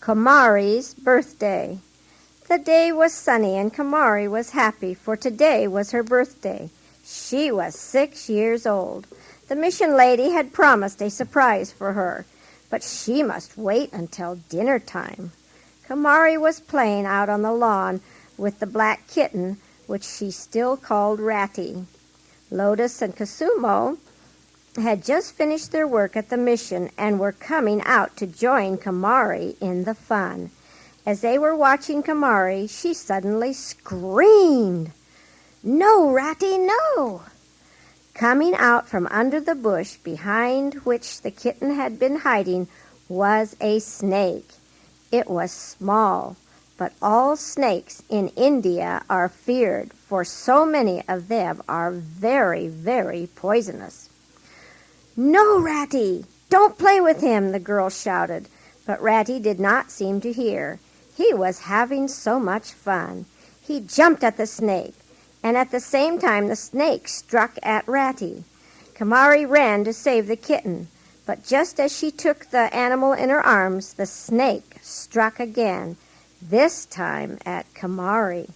Kumari's birthday. The day was sunny and Kumari was happy, for today was her birthday. She was 6 years old. The mission lady had promised a surprise for her, but she must wait until dinner time. Kumari was playing out on the lawn with the black kitten, which she still called Ratty. Lotus and Kusumo had just finished their work at the mission and were coming out to join Kumari in the fun. As they were watching Kumari, she suddenly screamed, "No, Ratty, no!" Coming out from under the bush behind which the kitten had been hiding was a snake. It was small, but all snakes in India are feared, for so many of them are very, very poisonous. "No, Ratty! Don't play with him!" the girl shouted, but Ratty did not seem to hear. He was having so much fun. He jumped at the snake, and at the same time the snake struck at Ratty. Kumari ran to save the kitten, but just as she took the animal in her arms, the snake struck again, this time at Kumari.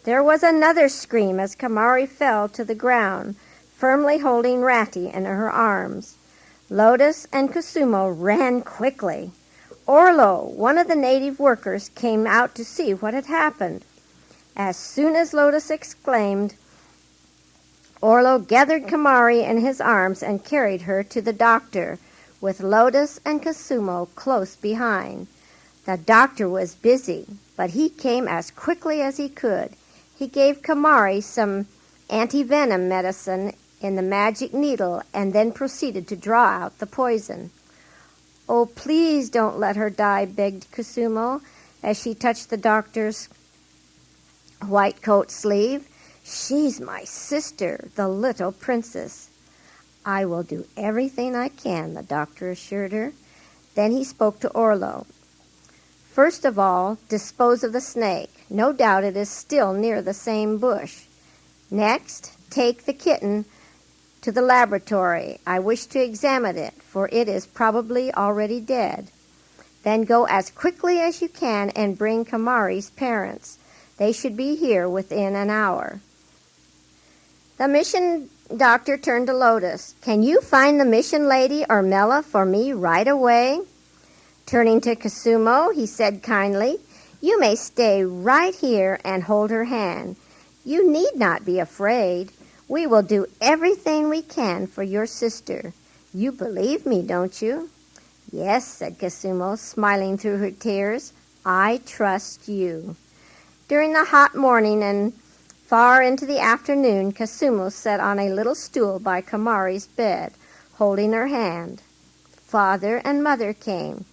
There was another scream as Kumari fell to the ground, firmly holding Ratty in her arms. Lotus and Kusumo ran quickly. Orlo, one of the native workers, came out to see what had happened. As soon as Lotus exclaimed, Orlo gathered Kumari in his arms and carried her to the doctor, with Lotus and Kusumo close behind. The doctor was busy, but he came as quickly as he could. He gave Kumari some anti-venom medicine in the magic needle and then proceeded to draw out the poison. "Oh, please don't let her die," begged Kusumo as she touched the doctor's white coat sleeve. "She's my sister, the little princess." "I will do everything I can," the doctor assured her. Then he spoke to Orlo. "First of all, dispose of the snake. No doubt it is still near the same bush. Next, take the kitten to the laboratory. I wish to examine it, for it is probably already dead. Then go as quickly as you can and bring Kumari's parents. They should be here within an hour." The mission doctor turned to Lotus. "Can you find the mission lady or Mela for me right away?" Turning to Kusumo, he said kindly, "You may stay right here and hold her hand. You need not be afraid. We will do everything we can for your sister. You believe me, don't you?" "Yes," said Kusumo, smiling through her tears. "I trust you." During the hot morning and far into the afternoon, Kusumo sat on a little stool by Kumari's bed, holding her hand. Father and Mother came.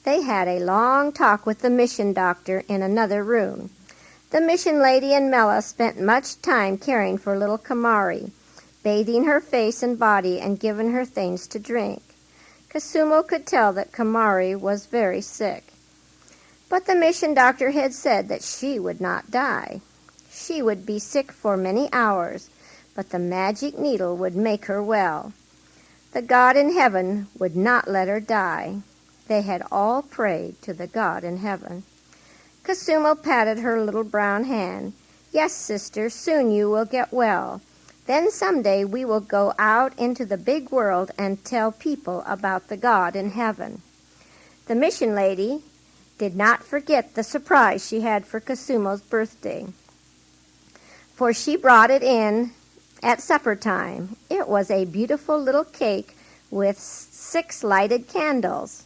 They had a long talk with the mission doctor in another room. The mission lady and Mela spent much time caring for little Kumari, bathing her face and body and giving her things to drink. Kusumo could tell that Kumari was very sick. But the mission doctor had said that she would not die. She would be sick for many hours, but the magic needle would make her well. The God in heaven would not let her die. They had all prayed to the God in heaven. Kusumo patted her little brown hand. "Yes, sister, soon you will get well. Then someday we will go out into the big world and tell people about the God in heaven." The mission lady did not forget the surprise she had for Kusumo's birthday, for she brought it in at supper time. It was a beautiful little cake with 6 lighted candles.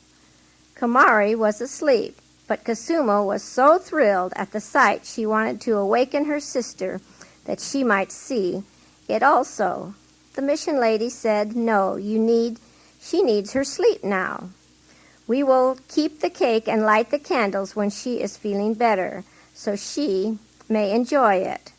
Kumari was asleep, but Kusumo was so thrilled at the sight she wanted to awaken her sister that she might see it also. The mission lady said, "No, she needs her sleep now. We will keep the cake and light the candles when she is feeling better, so she may enjoy it."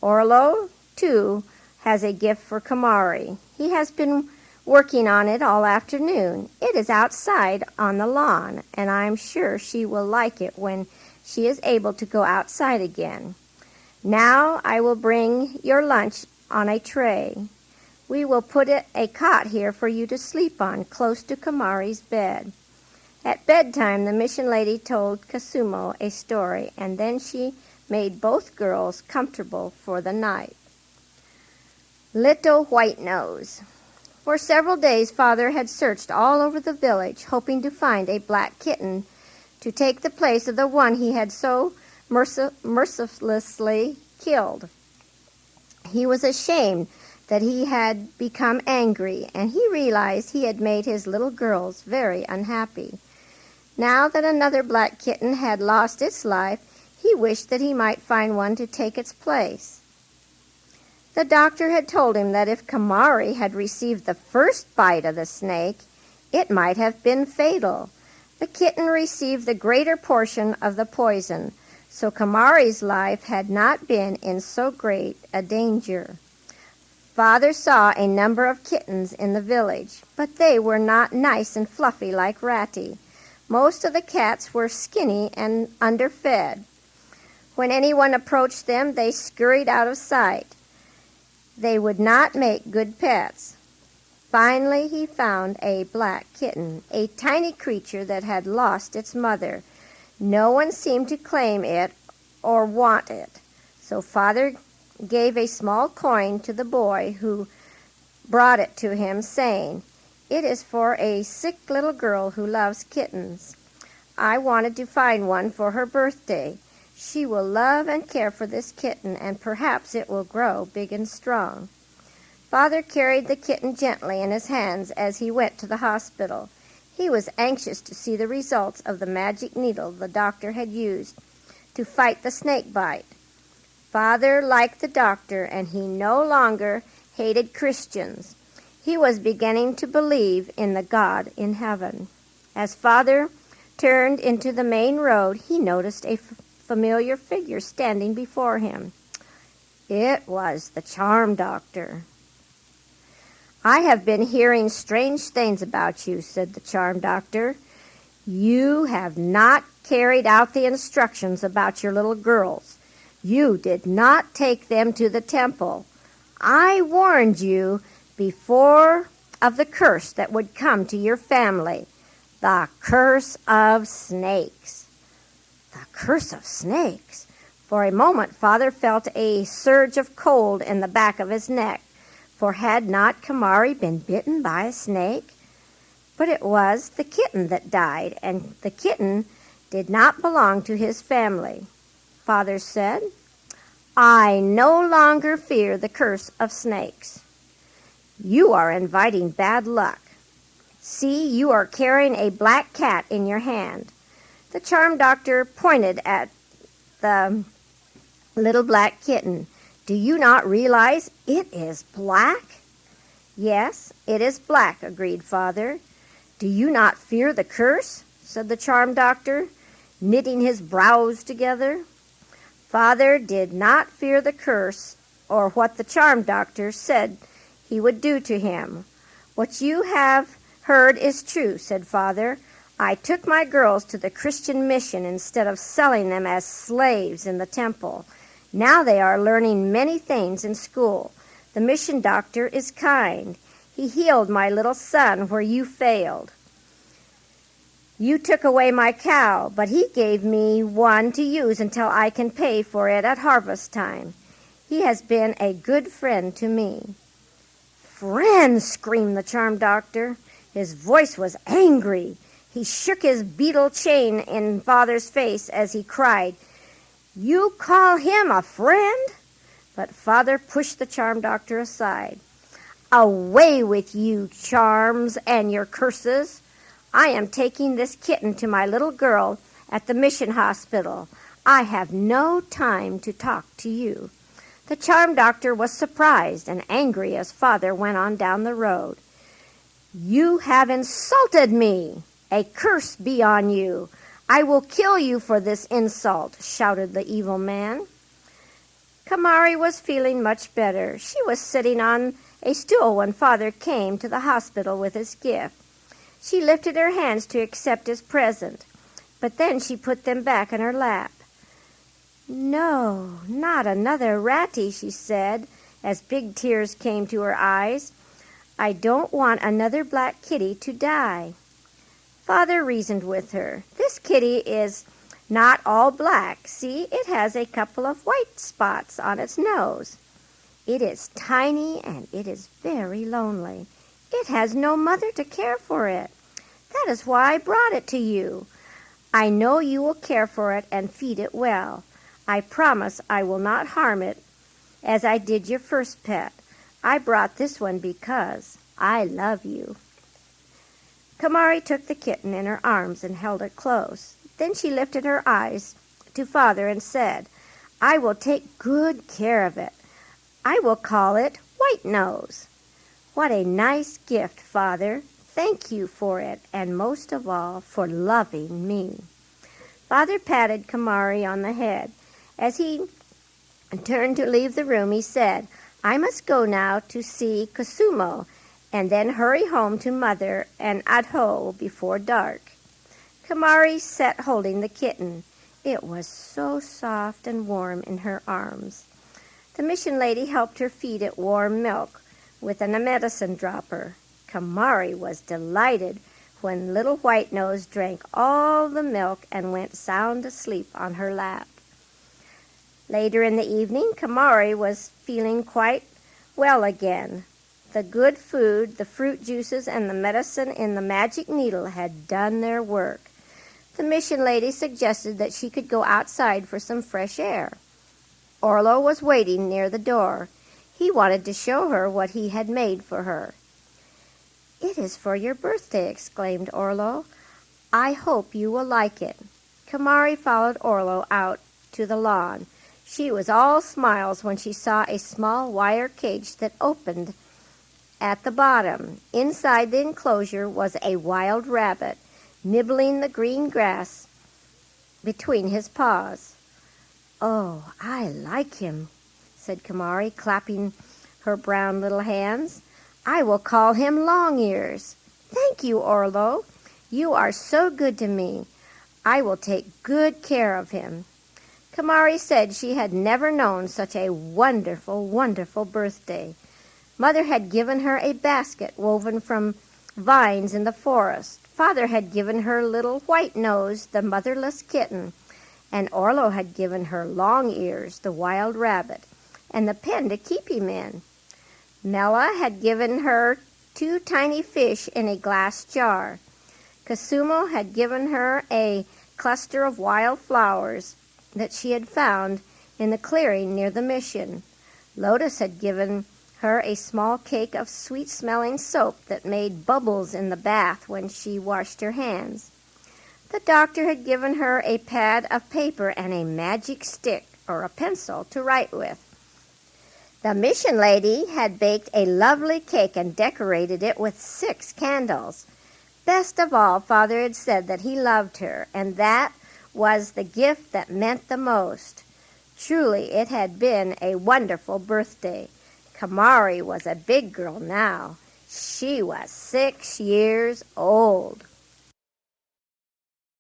Orlo, too, has a gift for Kumari. He has been working on it all afternoon. It is outside on the lawn, and I am sure she will like it when she is able to go outside again. Now I will bring your lunch on a tray. We will put a cot here for you to sleep on, close to Kumari's bed. At bedtime, the mission lady told Kasumo a story, and then she made both girls comfortable for the night. Little White Nose. For several days, Father had searched all over the village, hoping to find a black kitten to take the place of the one he had so mercilessly killed. He was ashamed that he had become angry, and he realized he had made his little girls very unhappy. Now that another black kitten had lost its life, he wished that he might find one to take its place. The doctor had told him that if Kumari had received the first bite of the snake, it might have been fatal. The kitten received the greater portion of the poison, so Kumari's life had not been in so great a danger. Father saw a number of kittens in the village, but they were not nice and fluffy like Ratty. Most of the cats were skinny and underfed. When anyone approached them, they scurried out of sight. They would not make good pets. Finally, he found a black kitten, a tiny creature that had lost its mother. No one seemed to claim it or want it, so Father gave a small coin to the boy who brought it to him, saying, "It is for a sick little girl who loves kittens. I wanted to find one for her birthday. She will love and care for this kitten, and perhaps it will grow big and strong." Father carried the kitten gently in his hands as he went to the hospital. He was anxious to see the results of the magic needle the doctor had used to fight the snake bite. Father liked the doctor, and he no longer hated Christians. He was beginning to believe in the God in heaven. As Father turned into the main road, he noticed a familiar figure standing before him. It was the charm doctor. "I have been hearing strange things about you," said the charm doctor. "You have not carried out the instructions about your little girls. You did not take them to the temple. I warned you before of the curse that would come to your family, the curse of snakes." The curse of snakes? For a moment, Father felt a surge of cold in the back of his neck, for had not Kumari been bitten by a snake? But it was the kitten that died, and the kitten did not belong to his family. Father said, "I no longer fear the curse of snakes. You are inviting bad luck. See, you are carrying a black cat in your hand." The charm doctor pointed at the little black kitten. "Do you not realize it is black?" "Yes, it is black," agreed Father. "Do you not fear the curse?" said the charm doctor, knitting his brows together. Father did not fear the curse or what the charm doctor said he would do to him. "What you have heard is true," said Father. "I took my girls to the Christian mission instead of selling them as slaves in the temple. Now they are learning many things in school. The mission doctor is kind. He healed my little son where you failed. You took away my cow, but he gave me one to use until I can pay for it at harvest time. He has been a good friend to me." "Friend!" screamed the charm doctor. His voice was angry. He shook his beetle chain in Father's face as he cried, "You call him a friend?" But Father pushed the charm doctor aside. "Away with you, charms and your curses. I am taking this kitten to my little girl at the mission hospital. I have no time to talk to you." The charm doctor was surprised and angry as Father went on down the road. "You have insulted me. A curse be on you. I will kill you for this insult," shouted the evil man. Kumari was feeling much better. She was sitting on a stool when Father came to the hospital with his gift. She lifted her hands to accept his present, but then she put them back in her lap. "No, not another Ratty," she said, as big tears came to her eyes. "I don't want another black kitty to die." Father reasoned with her. This kitty is not all black. See, it has a couple of white spots on its nose. It is tiny and it is very lonely. It has no mother to care for it. That is why I brought it to you. I know you will care for it and feed it well. I promise I will not harm it as I did your first pet. I brought this one because I love you." Kumari took the kitten in her arms and held it close. Then she lifted her eyes to Father and said, "I will take good care of it. I will call it White Nose." "What a nice gift, Father. Thank you for it, and most of all, for loving me." Father patted Kumari on the head. As he turned to leave the room, he said, "I must go now to see Kusumo, and then hurry home to Mother and Adho before dark." Kumari sat holding the kitten. It was so soft and warm in her arms. The mission lady helped her feed it warm milk with a medicine dropper. Kumari was delighted when little White Nose drank all the milk and went sound asleep on her lap. Later in the evening, Kumari was feeling quite well again. The good food, the fruit juices, and the medicine in the magic needle had done their work. The mission lady suggested that she could go outside for some fresh air. Orlo was waiting near the door. He wanted to show her what he had made for her. "It is for your birthday," exclaimed Orlo. "I hope you will like it." Kumari followed Orlo out to the lawn. She was all smiles when she saw a small wire cage that opened at the bottom. Inside the enclosure was a wild rabbit, nibbling the green grass between his paws. "Oh, I like him," said Kumari, clapping her brown little hands. "I will call him Long Ears." "Thank you, Orlo. You are so good to me. I will take good care of him." Kumari said she had never known such a wonderful, wonderful birthday. Mother had given her a basket woven from vines in the forest. Father had given her little White Nose, the motherless kitten, and Orlo had given her Long Ears, the wild rabbit, and the pen to keep him in. Mela had given her 2 tiny fish in a glass jar. Kusumo had given her a cluster of wild flowers that she had found in the clearing near the mission. Lotus had given her a small cake of sweet-smelling soap that made bubbles in the bath when she washed her hands. The doctor had given her a pad of paper and a magic stick or a pencil to write with. The mission lady had baked a lovely cake and decorated it with 6 candles. Best of all, Father had said that he loved her, and that was the gift that meant the most. Truly, it had been a wonderful birthday. Kumari was a big girl now. She was 6 years old.